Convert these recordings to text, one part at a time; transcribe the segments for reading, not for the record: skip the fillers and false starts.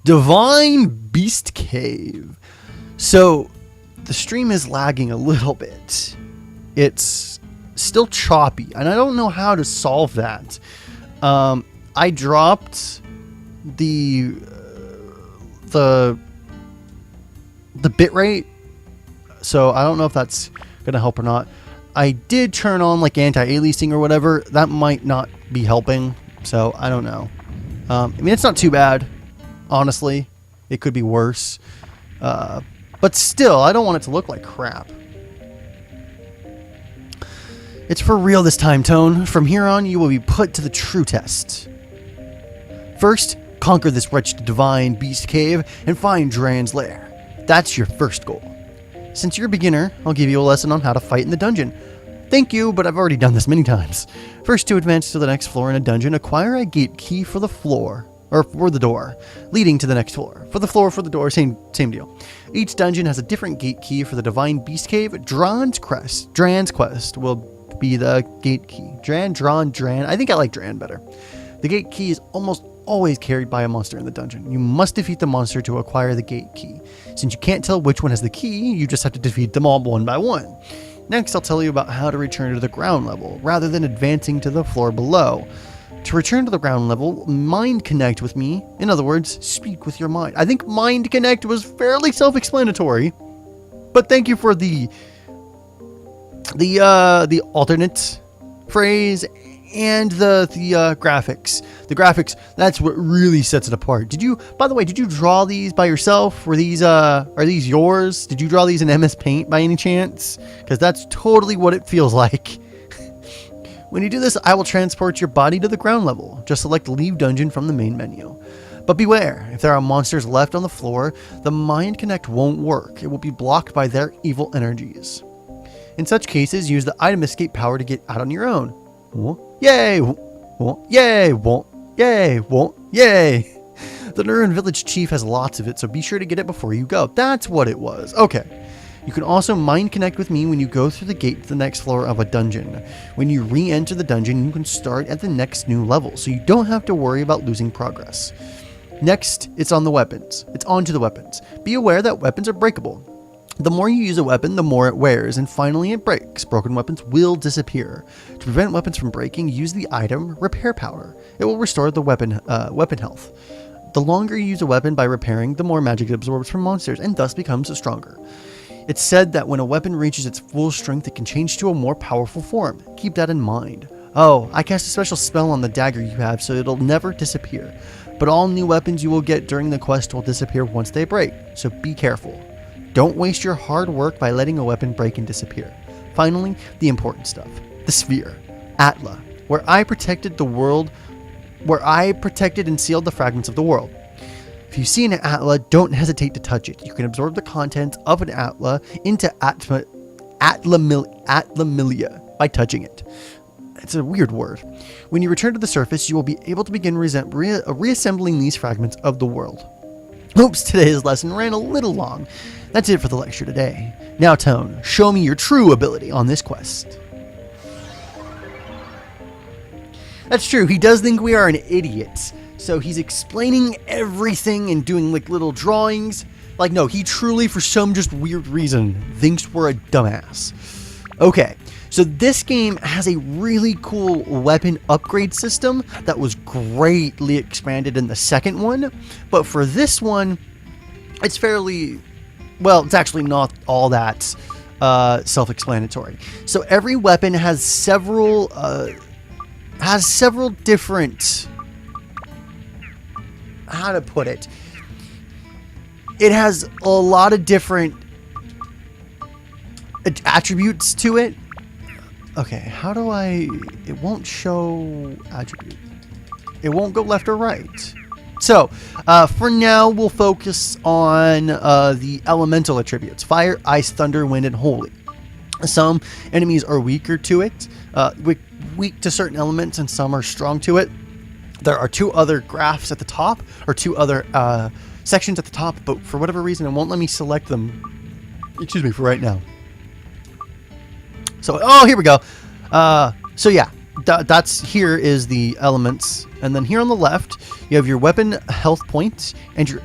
Divine Beast Cave. So the stream is lagging a little bit. It's still choppy, and I don't know how to solve that. I dropped the bitrate, so I don't know if that's gonna help or not. I did turn on like anti-aliasing or whatever. That might not be helping, so I don't know. I mean, it's not too bad, honestly. It could be worse, but still, I don't want it to look like crap. It's for real this time, Tone. From here on, you will be put to the true test. First, conquer this wretched divine beast cave and find Dran's lair. That's your first goal. Since you're a beginner, I'll give you a lesson on how to fight in the dungeon. Thank you, but I've already done this many times. First, to advance to the next floor in a dungeon, acquire a gate key for the floor, or for the door, leading to the next floor. For the floor, for the door, same deal. Each dungeon has a different gate key. For the divine beast cave, Dran's quest will be the gate key. Dran. I think I like Dran better. The gate key is almost always carried by a monster in the dungeon. You must defeat the monster to acquire the gate key. Since you can't tell which one has the key, you just have to defeat them all one by one. Next, I'll tell you about how to return to the ground level, rather than advancing to the floor below. To return to the ground level, mind connect with me. In other words, speak with your mind. I think mind connect was fairly self-explanatory, but thank you for the alternate phrase and the graphics. The graphics, that's what really sets it apart. By the way, did you draw these by yourself? Are these yours? Did you draw these in MS Paint by any chance? Because that's totally what it feels like. When you do this, I will transport your body to the ground level. Just select Leave Dungeon from the main menu. But beware, if there are monsters left on the floor, the Mind Connect won't work. It will be blocked by their evil energies. In such cases, use the item escape power to get out on your own. Yay! Yay! Yay! Yay! The Nurin Village Chief has lots of it, so be sure to get it before you go. That's what it was. Okay. You can also mind connect with me when you go through the gate to the next floor of a dungeon. When you re-enter the dungeon, you can start at the next new level, so you don't have to worry about losing progress. Next, it's on to the weapons. Be aware that weapons are breakable. The more you use a weapon, the more it wears, and finally it breaks. Broken weapons will disappear. To prevent weapons from breaking, use the item Repair Power. It will restore the weapon health. The longer you use a weapon by repairing, the more magic it absorbs from monsters, and thus becomes stronger. It's said that when a weapon reaches its full strength, it can change to a more powerful form. Keep that in mind. Oh, I cast a special spell on the dagger you have, so it'll never disappear. But all new weapons you will get during the quest will disappear once they break, so be careful. Don't waste your hard work by letting a weapon break and disappear. Finally, the important stuff. The sphere. Atla, where I protected and sealed the fragments of the world. If you see an Atla, don't hesitate to touch it. You can absorb the contents of an Atla into Atlamilia by touching it. It's a weird word. When you return to the surface, you will be able to begin reassembling these fragments of the world. Oops, today's lesson ran a little long. That's it for the lecture today. Now, Tone, show me your true ability on this quest. That's true, he does think we are an idiot. So he's explaining everything and doing like little drawings. Like, no, he truly, for some just weird reason, thinks we're a dumbass. Okay, so this game has a really cool weapon upgrade system that was greatly expanded in the second one. But for this one, it's fairly, well, it's actually not all that self-explanatory. So every weapon has several different, how to put it, it has a lot of different attributes to it. Okay, how do it won't show attribute. It won't go left or right. So, for now, we'll focus on the elemental attributes. Fire, ice, thunder, wind, and holy. Some enemies are weaker to it, weak to certain elements, and some are strong to it. There are two other graphs at the top, or two other sections at the top, but for whatever reason, it won't let me select them, excuse me, for right now. So, oh, here we go. So yeah, here is the elements. And then here on the left, you have your weapon health points and your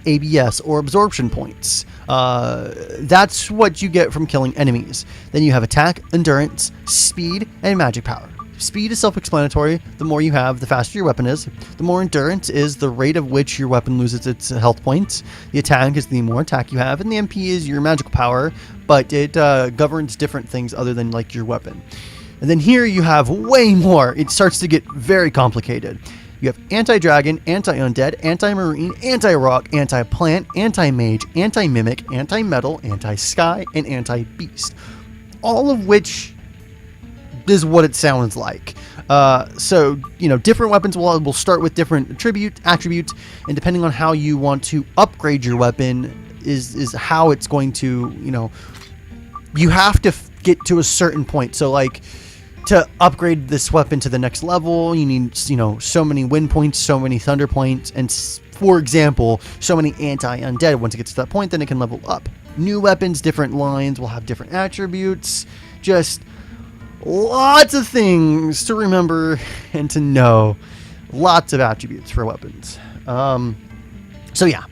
ABS or absorption points. That's what you get from killing enemies. Then you have attack, endurance, speed, and magic power. Speed is self-explanatory. The more you have, the faster your weapon is. The more endurance is the rate of which your weapon loses its health points. The attack is the more attack you have, and the MP is your magical power, but it governs different things other than like your weapon. And then here you have way more. It starts to get very complicated. You have anti-dragon, anti-undead, anti-marine, anti-rock, anti-plant, anti-mage, anti-mimic, anti-metal, anti-sky, and anti-beast. All of which is what it sounds like. So, different weapons will start with different attributes, and depending on how you want to upgrade your weapon is how it's going to, you have to get to a certain point. So, like, to upgrade this weapon to the next level, you need, so many wind points, so many thunder points, and, for example, so many anti-undead. Once it gets to that point, then it can level up. New weapons, different lines will have different attributes. Just lots of things to remember and to know. Lots of attributes for weapons. So yeah.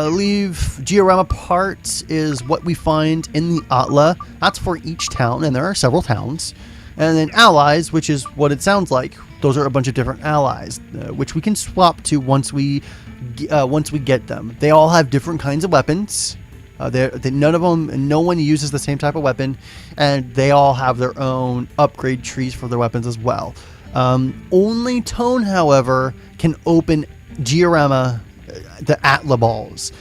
Leave diorama parts is what we find in the Atla. That's for each town, and there are several towns. And then allies, which is what it sounds like. Those are a bunch of different allies, which we can swap to once we get them. They all have different kinds of weapons. No one uses the same type of weapon, and they all have their own upgrade trees for their weapons as well. Only Tone, however, can open diorama, the Atla balls.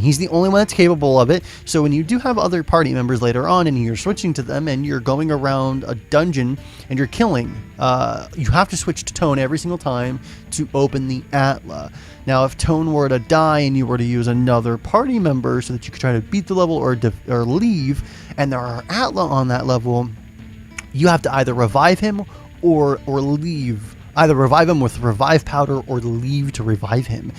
He's the only one that's capable of it. So when you do have other party members later on and you're switching to them and you're going around a dungeon and you're killing, you have to switch to Tone every single time to open the Atla. Now, if Tone were to die and you were to use another party member so that you could try to beat the level or leave, and there are Atla on that level, you have to either revive him or leave. Either revive him with revive powder or leave to revive him.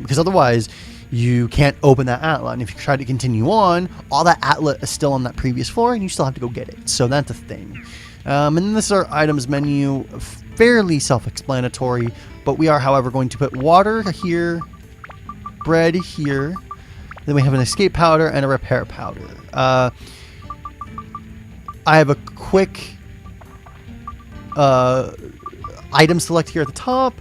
Because otherwise, you can't open that Atla. And if you try to continue on, all that Atla is still on that previous floor and you still have to go get it. So that's a thing. And then this is our items menu. Fairly self-explanatory. But we are, however, going to put water here, bread here. Then we have an escape powder and a repair powder. I have a quick item select here at the top,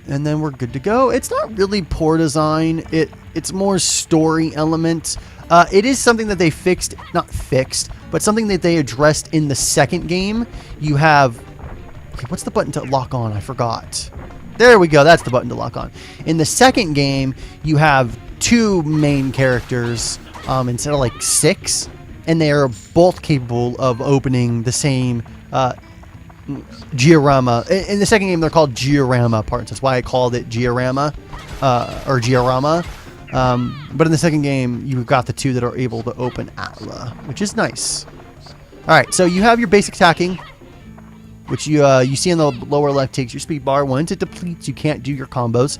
and then we're good to go. It's not really poor design. It's more story element. It is something that they not fixed, but something that they addressed in the second game. You have, okay, what's the button to lock on? I forgot. There we go. That's the button to lock on. In the second game, you have 2 main characters instead of like 6, and they are both capable of opening the same diorama. In the second game, they're called diorama parts. That's why I called it diorama or diorama. But in the second game, you've got the 2 that are able to open Atla, which is nice. All right, so you have your basic attacking, which you see in the lower left takes your speed bar. Once it depletes, you can't do your combos.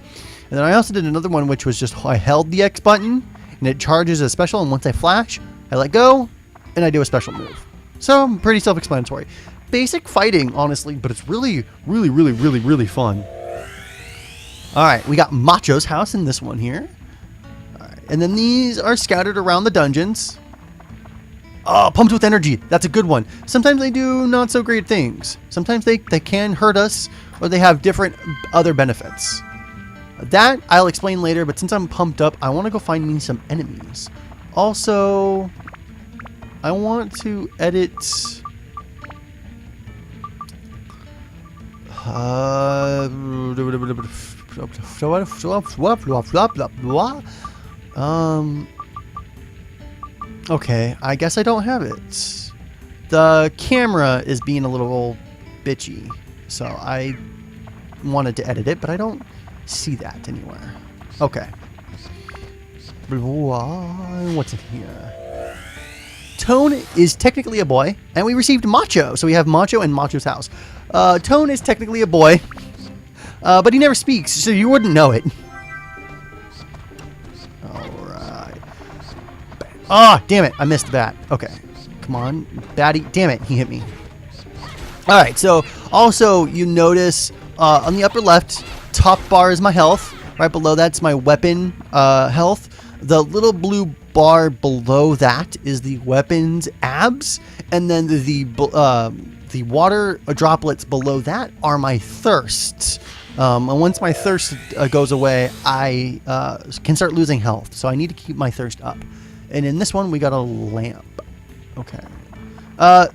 And then I also did another one, which was just I held the X button and it charges a special. And once I flash, I let go and I do a special move. So pretty self-explanatory. Basic fighting, honestly, but it's really, really, really, really, really fun. All right, we got Macho's house in this one here. All right, and then these are scattered around the dungeons. Oh, pumped with energy. That's a good one. Sometimes they do not so great things. Sometimes they can hurt us, or they have different other benefits. That I'll explain later, but since I'm pumped up, I want to go find me some enemies. Also, I want to edit... Okay, I guess I don't have it. The camera is being a little bitchy, so I wanted to edit it, but I don't see that anywhere. Okay. What's in here? Tone is technically a boy, and we received Macho, so we have Macho and Macho's house. Tone is technically a boy, but he never speaks, so you wouldn't know it. Alright. Ah, damn it, I missed that. Okay, come on, baddie. Damn it, he hit me. Alright, so also you notice on the upper left, top bar is my health. Right below that's my weapon health. The little blue bar below that is the weapons abs, and then the water droplets below that are my thirsts. And once my thirst goes away, I can start losing health. So I need to keep my thirst up. And in this one, we got a lamp. Okay.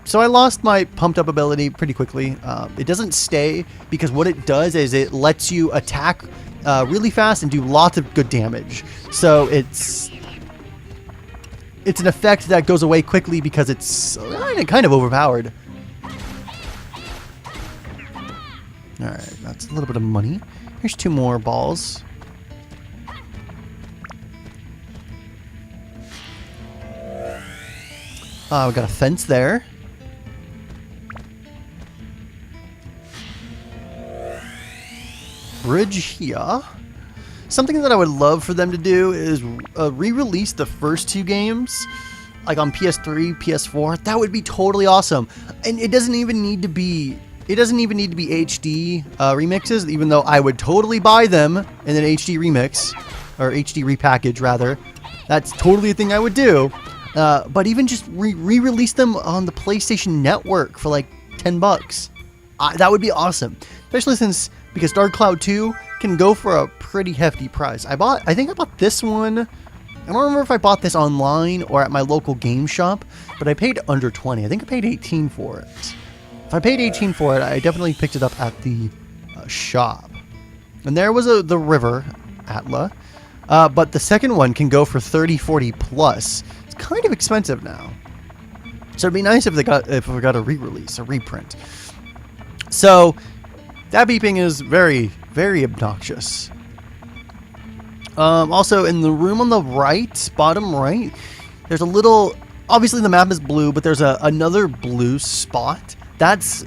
So I lost my pumped up ability pretty quickly. It doesn't stay because what it does is it lets you attack really fast and do lots of good damage. So it's an effect that goes away quickly because it's kind of overpowered. Alright, that's a little bit of money. Here's 2 more balls. We got a fence there. Bridge here. Something that I would love for them to do is re-release the first 2 games, like on PS3, PS4. That would be totally awesome. And it doesn't even need to be HD remixes, even though I would totally buy them in an HD remix, or HD repackage rather. That's totally a thing I would do. But even just re-release them on the PlayStation Network for like $10. That would be awesome. Especially because Dark Cloud 2 can go for a pretty hefty price. I think I bought this one. I don't remember if I bought this online or at my local game shop, but I paid under 20. I think I paid 18 for it. If I paid 18 for it, I definitely picked it up at the shop. And there was the river, Atla. But the second one can go for 30, 40 plus. It's kind of expensive now. So it'd be nice if we got a re-release, a reprint. So that beeping is very, very obnoxious. Also, in the room on the right, bottom right, there's a little... Obviously, the map is blue, but there's another blue spot. That's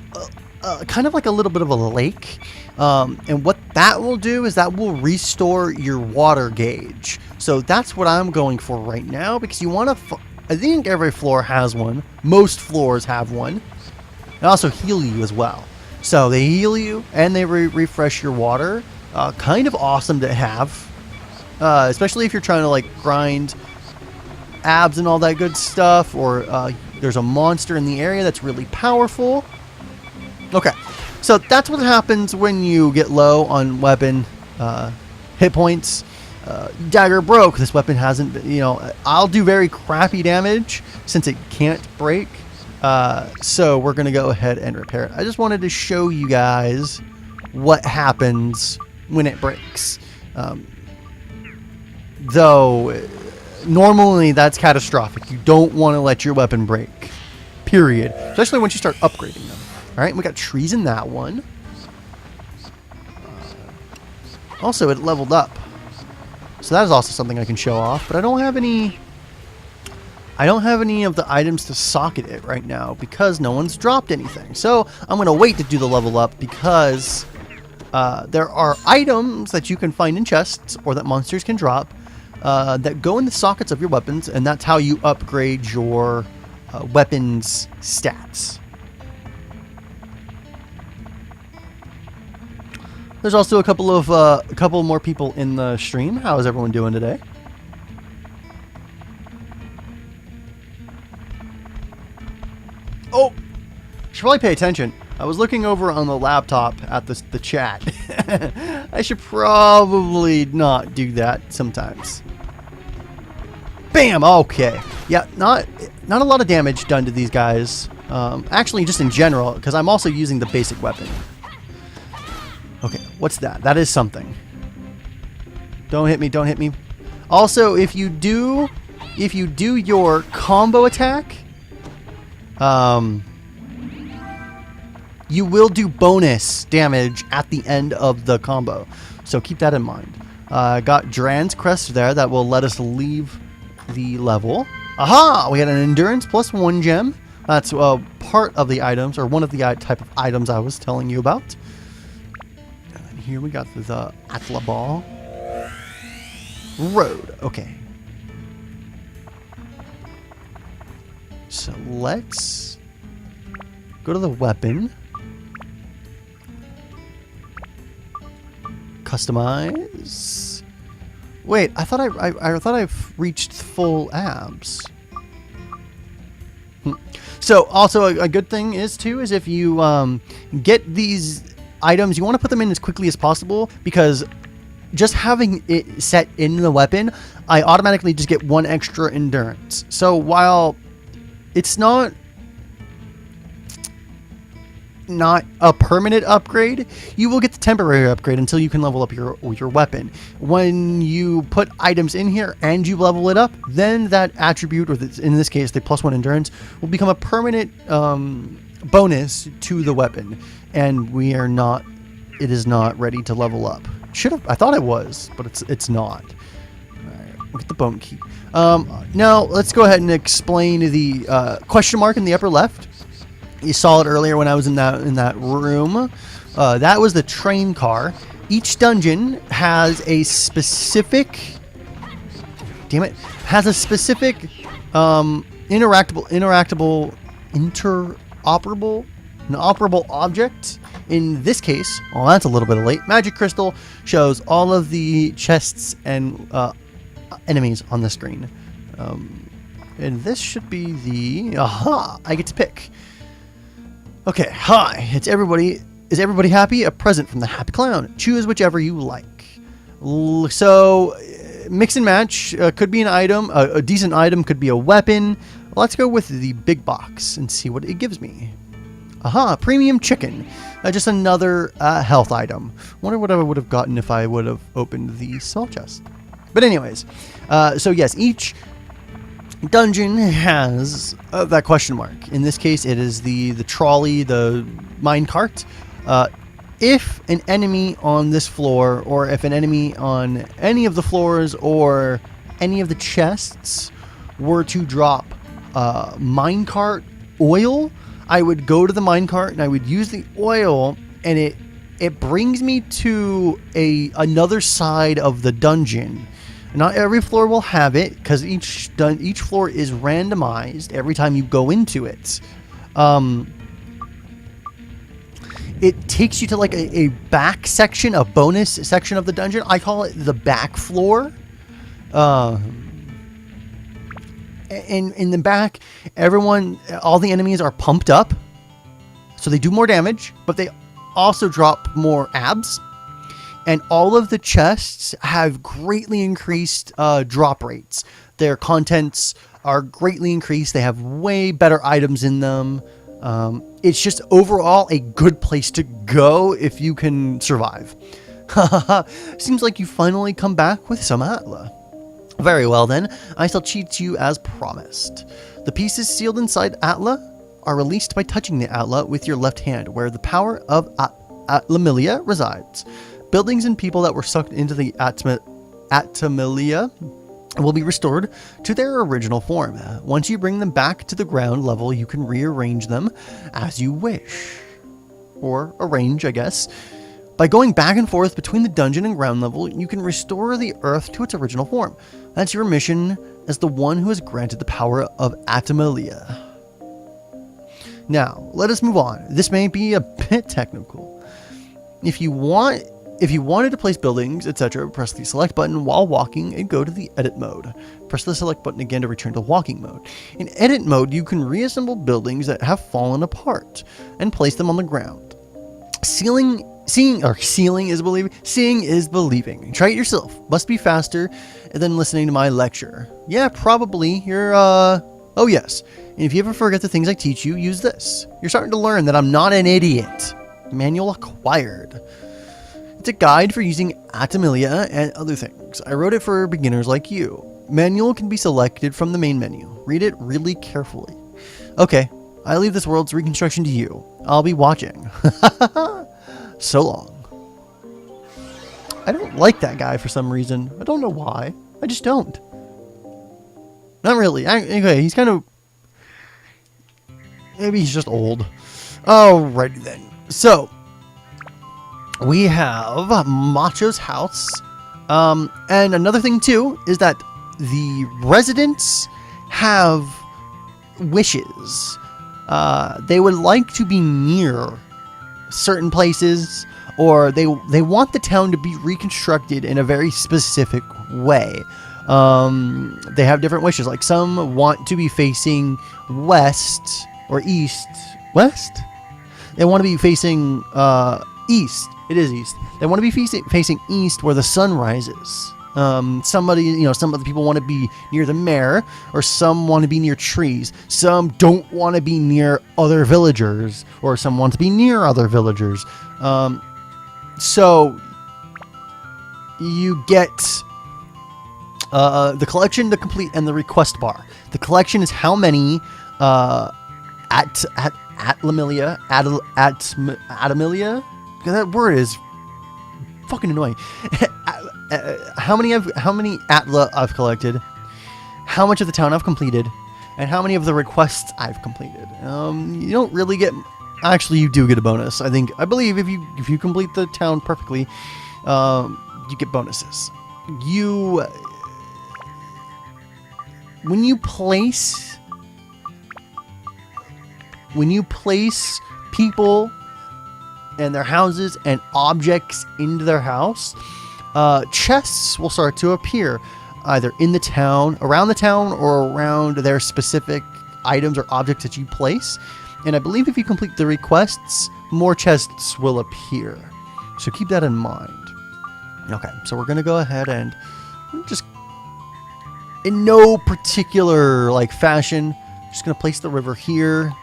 kind of like a little bit of a lake. And what that will do is that will restore your water gauge. So that's what I'm going for right now, because you want to... I think every floor has one. Most floors have one. And also heal you as well. So they heal you and they refresh your water. Kind of awesome to have. Especially if you're trying to like grind abs and all that good stuff. Or there's a monster in the area that's really powerful. Okay. So that's what happens when you get low on weapon hit points. Dagger broke. This weapon hasn't been, I'll do very crappy damage since it can't break. So we're going to go ahead and repair it. I just wanted to show you guys what happens when it breaks. Though, normally that's catastrophic. You don't want to let your weapon break. Period. Especially once you start upgrading them. Alright, we got trees in that one. Also, it leveled up. So that is also something I can show off. But I don't have any of the items to socket it right now because no one's dropped anything. So I'm going to wait to do the level up because there are items that you can find in chests or that monsters can drop that go in the sockets of your weapons, and that's how you upgrade your weapons stats. There's also a couple more people in the stream. How is everyone doing today? Oh, should probably pay attention. I was looking over on the laptop at the chat. I should probably not do that sometimes. Bam! Okay. Yeah, not a lot of damage done to these guys. Actually, just in general, because I'm also using the basic weapon. Okay, what's that? That is something. Don't hit me, don't hit me. Also, if you do your combo attack, you will do bonus damage at the end of the combo. So keep that in mind. Got Dran's Crest there that will let us leave the level. Aha! We got an Endurance plus 1 gem. That's part of the items, or one of the type of items I was telling you about. And here we got the Atla Ball. Road. Okay. So let's go to the weapon. customize. Wait, I thought I've reached full abs. So also a good thing is if you get these items, you want to put them in as quickly as possible, because just having it set in the weapon, I automatically just get 1 extra endurance. So while it's not a permanent upgrade, you will get the temporary upgrade until you can level up your weapon. When you put items in here and you level it up, then that attribute, or in this case the +1 endurance, will become a permanent bonus to the weapon, and it is not ready to level up. I thought it was, but it's not. Alright, look at the bone key. Now let's go ahead and explain the question mark in the upper left. You saw it earlier when I was in that room. That was the train car. Each dungeon has a specific interoperable object. In this case, well, that's a little bit late. Magic crystal shows all of the chests and enemies on the screen. And this should be the I get to pick. Okay, hi. Is everybody happy? A present from the Happy Clown. Choose whichever you like. So, mix and match could be an item. A decent item could be a weapon. Let's go with the big box and see what it gives me. Premium chicken. Just another health item. Wonder what I would have gotten if I would have opened the small chest. But anyways, so yes, each dungeon has that question mark. In this case, it is the trolley, the minecart. If an enemy on this floor, or if an enemy on any of the floors or any of the chests were to drop minecart oil, I would go to the minecart and I would use the oil, and it brings me to another side of the dungeon. Not every floor will have it, because each floor is randomized every time you go into it. It takes you to like a back section, a bonus section of the dungeon. I call it the back floor. In the back, all the enemies are pumped up, so they do more damage, but they also drop more abs. And all of the chests have greatly increased drop rates. Their contents are greatly increased. They have way better items in them. It's just overall a good place to go if you can survive. Seems like you finally come back with some Atla. Very well then, I shall cheat you as promised. The pieces sealed inside Atla are released by touching the Atla with your left hand, where the power of Atlamillia resides. Buildings and people that were sucked into the Atlamillia will be restored to their original form. Once you bring them back to the ground level, you can rearrange them as you wish. Or arrange, I guess. By going back and forth between the dungeon and ground level, you can restore the earth to its original form. That's your mission as the one who has granted the power of Atlamillia. Now, let us move on. This may be a bit technical. If you wanted to place buildings, etc., press the select button while walking and go to the edit mode. Press the select button again to return to walking mode. In edit mode, you can reassemble buildings that have fallen apart and place them on the ground. Seeing is believing. Try it yourself. Must be faster than listening to my lecture. Yeah, probably. Oh yes. And if you ever forget the things I teach you, use this. You're starting to learn that I'm not an idiot. Manual acquired. It's a guide for using Atlamillia and other things. I wrote it for beginners like you. Manual can be selected from the main menu. Read it really carefully. Okay, I leave this world's reconstruction to you. I'll be watching. So long. I don't like that guy for some reason. I don't know why. I just don't. Not really. Okay, he's kind of... Maybe he's just old. Alrighty then. So... we have Macho's house. And another thing too is that the residents have wishes. They would like to be near certain places or they want the town to be reconstructed in a very specific way. They have different wishes. Like some want to be facing west or east. West? They want to be facing east. It is east. They want to be facing east where the sun rises. Some other people want to be near the mayor, or some want to be near trees. Some don't want to be near other villagers, or some want to be near other villagers. So you get the collection to complete and the request bar. The collection is how many Atamilia. That word is fucking annoying. How many Atla I've collected, how much of the town I've completed, and how many of the requests I've completed. You don't really get. Actually, you do get a bonus. I believe if you complete the town perfectly, you get bonuses. When you place people and their houses and objects into their house, chests will start to appear either in the town, around the town, or around their specific items or objects that you place. And I believe if you complete the requests, more chests will appear. So keep that in mind. Okay, so we're going to go ahead and just, in no particular fashion, just going to place the river here.